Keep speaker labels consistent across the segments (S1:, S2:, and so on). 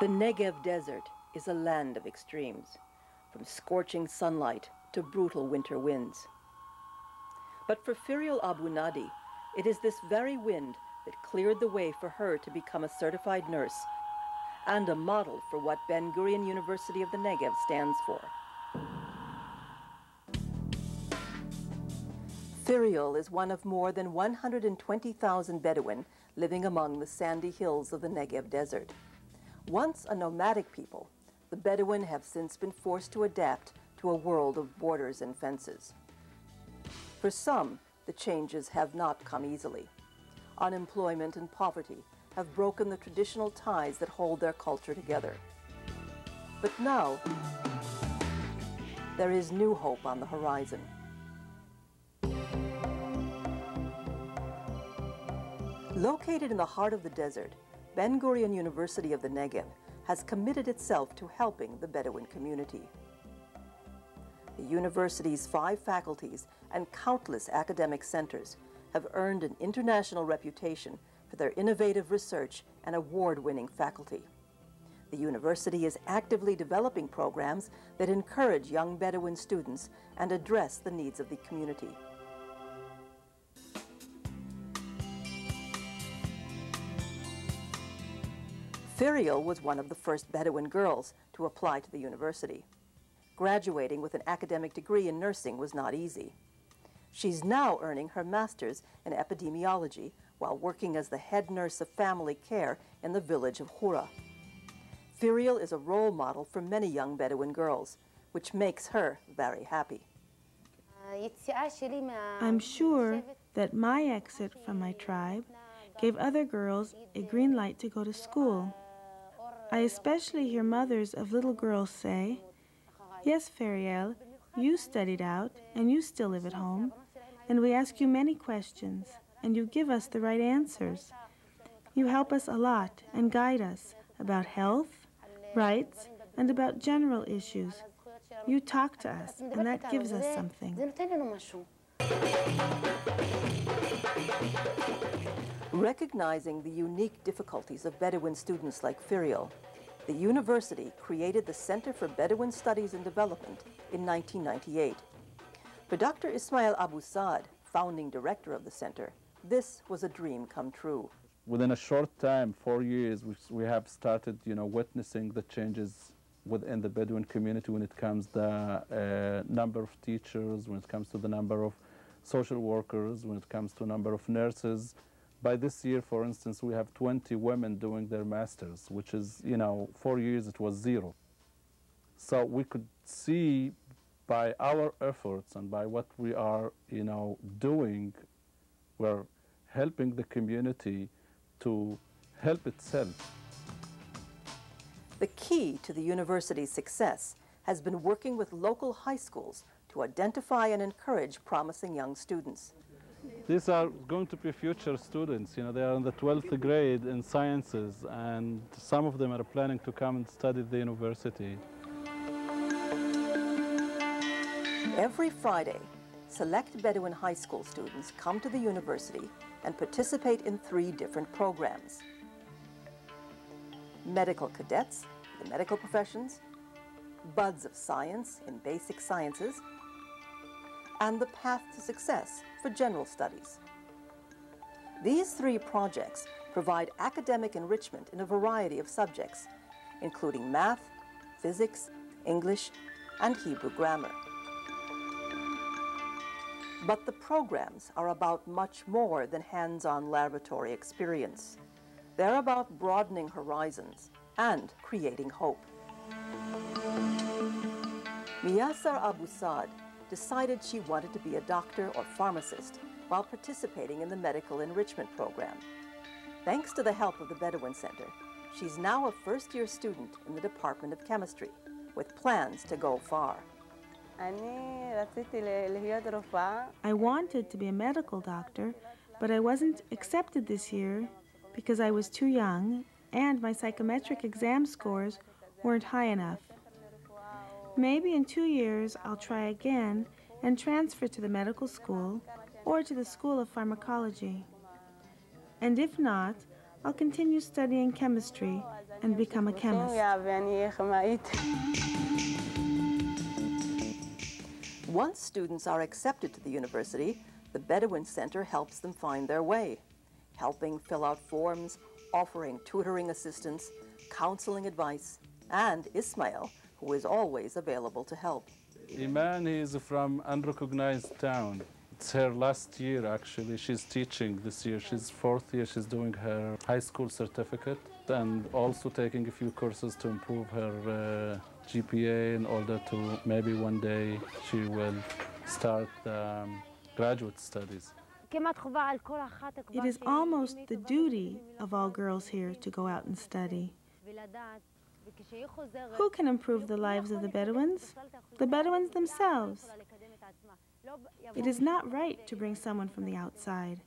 S1: The Negev Desert is a land of extremes, from scorching sunlight to brutal winter winds. But for Ferial Abu Nadi, it is this very wind that cleared the way for her to become a certified nurse and a model for what Ben Gurion University of the Negev stands for. Ferial is one of more than 120,000 Bedouin living among the sandy hills of the Negev Desert. Once a nomadic people, the Bedouin have since been forced to adapt to a world of borders and fences. For some, the changes have not come easily. Unemployment and poverty have broken the traditional ties that hold their culture together. But now, there is new hope on the horizon. Located in the heart of the desert, Ben Gurion University of the Negev has committed itself to helping the Bedouin community. The university's 5 faculties and countless academic centers have earned an international reputation for their innovative research and award-winning faculty. The university is actively developing programs that encourage young Bedouin students and address the needs of the community. Ferial was one of the first Bedouin girls to apply to the university. Graduating with an academic degree in nursing was not easy. She's now earning her master's in epidemiology while working as the head nurse of family care in the village of Hura. Ferial is a role model for many young Bedouin girls, which makes her very happy.
S2: I'm sure that my exit from my tribe gave other girls a green light to go to school. I especially hear mothers of little girls say, "Yes, Ferial, you studied out and you still live at home, and we ask you many questions, and you give us the right answers. You help us a lot and guide us about health, rights, and about general issues. You talk to us, and that gives us something."
S1: Recognizing the unique difficulties of Bedouin students like Ferial, the university created the Center for Bedouin Studies and Development in 1998. For Dr. Ismail Abu Saad, founding director of the center, this was a dream come true.
S3: Within a short time, 4 years, we have started, witnessing the changes within the Bedouin community when it comes to the number of teachers, when it comes to the number of social workers, when it comes to number of nurses. By this year, for instance, we have 20 women doing their masters, which is, 4 years it was 0. So we could see by our efforts and by what we are, doing, we're helping the community to help itself.
S1: The key to the university's success has been working with local high schools to identify and encourage promising young students.
S3: These are going to be future students. They are in the 12th grade in sciences, and some of them are planning to come and study at the university.
S1: Every Friday, select Bedouin high school students come to the university and participate in 3 different programs. Medical cadets, the medical professions, buds of science in basic sciences, and the path to success for general studies. These 3 projects provide academic enrichment in a variety of subjects, including math, physics, English, and Hebrew grammar. But the programs are about much more than hands-on laboratory experience. They're about broadening horizons and creating hope. Miyassar Abu Saad decided she wanted to be a doctor or pharmacist while participating in the medical enrichment program. Thanks to the help of the Bedouin Center, she's now a first-year student in the Department of Chemistry, with plans to go far.
S2: I wanted to be a medical doctor, but I wasn't accepted this year because I was too young and my psychometric exam scores weren't high enough. Maybe in 2 years I'll try again and transfer to the medical school or to the School of Pharmacology. And if not, I'll continue studying chemistry and become a chemist.
S1: Once students are accepted to the university, the Bedouin Center helps them find their way, helping fill out forms, offering tutoring assistance, counseling advice, and Ismail, who is always available to help.
S3: Iman is from unrecognized town. It's her last year, actually. She's teaching this year. She's fourth year. She's doing her high school certificate and also taking a few courses to improve her GPA in order to maybe one day she will start graduate studies.
S2: It is almost the duty of all girls here to go out and study. Who can improve the lives of the Bedouins? The Bedouins themselves. It is not right to bring someone from the outside.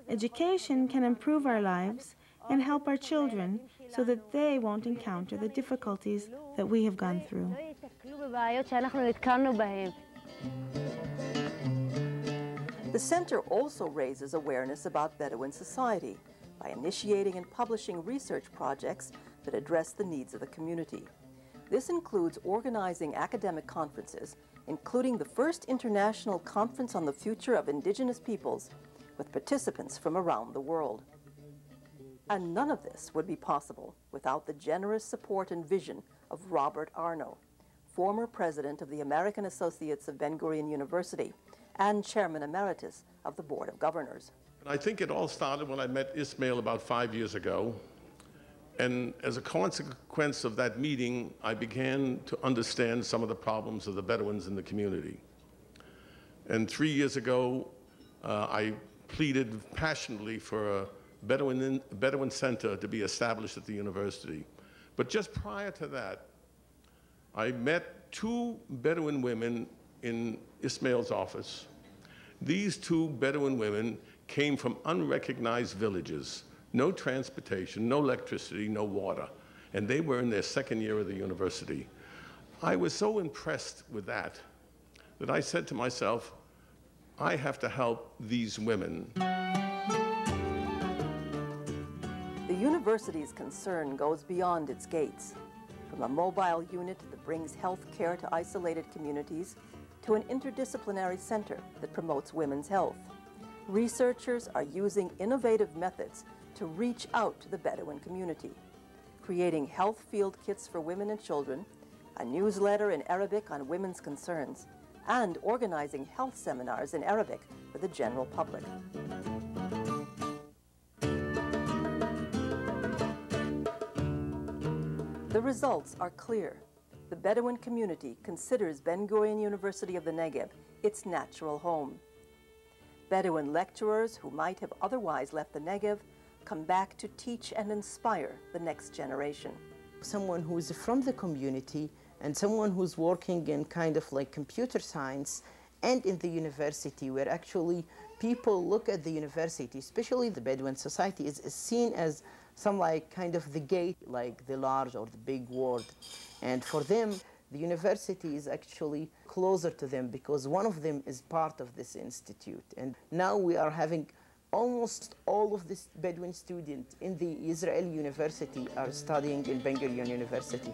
S2: Education can improve our lives and help our children so that they won't encounter the difficulties that we have gone through.
S1: The center also raises awareness about Bedouin society by initiating and publishing research projects that address the needs of the community. This includes organizing academic conferences, including the first international conference on the future of indigenous peoples, with participants from around the world. And none of this would be possible without the generous support and vision of Robert Arno, former president of the American Associates of Ben-Gurion University and chairman emeritus of the Board of Governors.
S4: I think it all started when I met Ismail about 5 years ago. And as a consequence of that meeting, I began to understand some of the problems of the Bedouins in the community. And 3 years ago, I pleaded passionately for a Bedouin Center to be established at the university. But just prior to that, I met two Bedouin women in Ismail's office. These two Bedouin women came from unrecognized villages, no transportation, no electricity, no water, and they were in their second year of the university. I was so impressed with that I said to myself, I have to help these women.
S1: The university's concern goes beyond its gates, from a mobile unit that brings health care to isolated communities to an interdisciplinary center that promotes women's health. Researchers are using innovative methods to reach out to the Bedouin community, creating health field kits for women and children, a newsletter in Arabic on women's concerns, and organizing health seminars in Arabic for the general public. The results are clear. The Bedouin community considers Ben-Gurion University of the Negev its natural home. Bedouin lecturers who might have otherwise left the Negev come back to teach and inspire the next generation.
S5: Someone who's from the community and someone who's working in kind of like computer science and in the university, where actually people look at the university, especially the Bedouin society, is seen as some like kind of the gate, like the large or the big world. And for them, the university is actually closer to them because one of them is part of this institute. And now we are having almost all of the Bedouin students in the Israeli university are studying in Ben-Gurion University.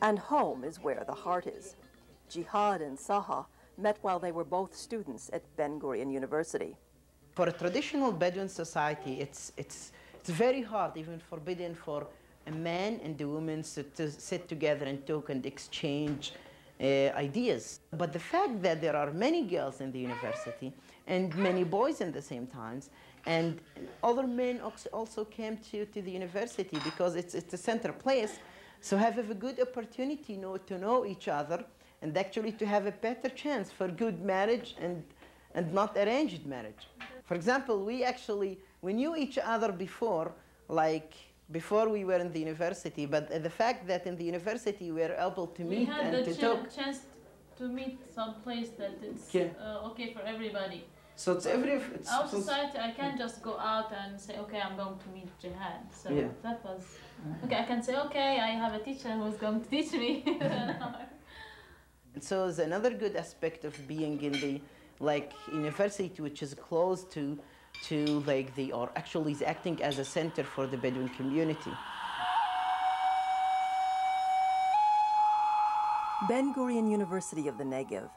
S1: And home is where the heart is. Jihad and Saha met while they were both students at Ben-Gurion University.
S5: For a traditional Bedouin society, it's very hard, even forbidden for a man and a woman to sit together and talk and exchange ideas. But the fact that there are many girls in the university and many boys in the same times, and other men also came to the university because it's a center place, so have a good opportunity to know each other and actually to have a better chance for good marriage and not arranged marriage. For example, we knew each other before, like before we were in the university, but the fact that in the university we were able to meet and to talk.
S6: We had the chance to meet some place that it's okay for everybody.
S5: So it's
S6: our society, I can't just go out and say, okay, I'm going to meet Jihad. So that was, okay, I can say, okay, I have a teacher who's going to teach me.
S5: So it's another good aspect of being in the university, which is close to to like they are actually acting as a center for the Bedouin community.
S1: Ben Gurion University of the Negev,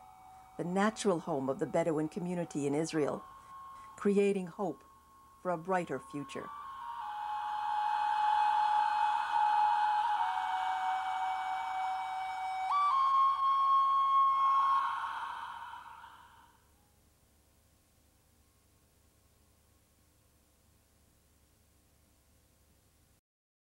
S1: the natural home of the Bedouin community in Israel, creating hope for a brighter future.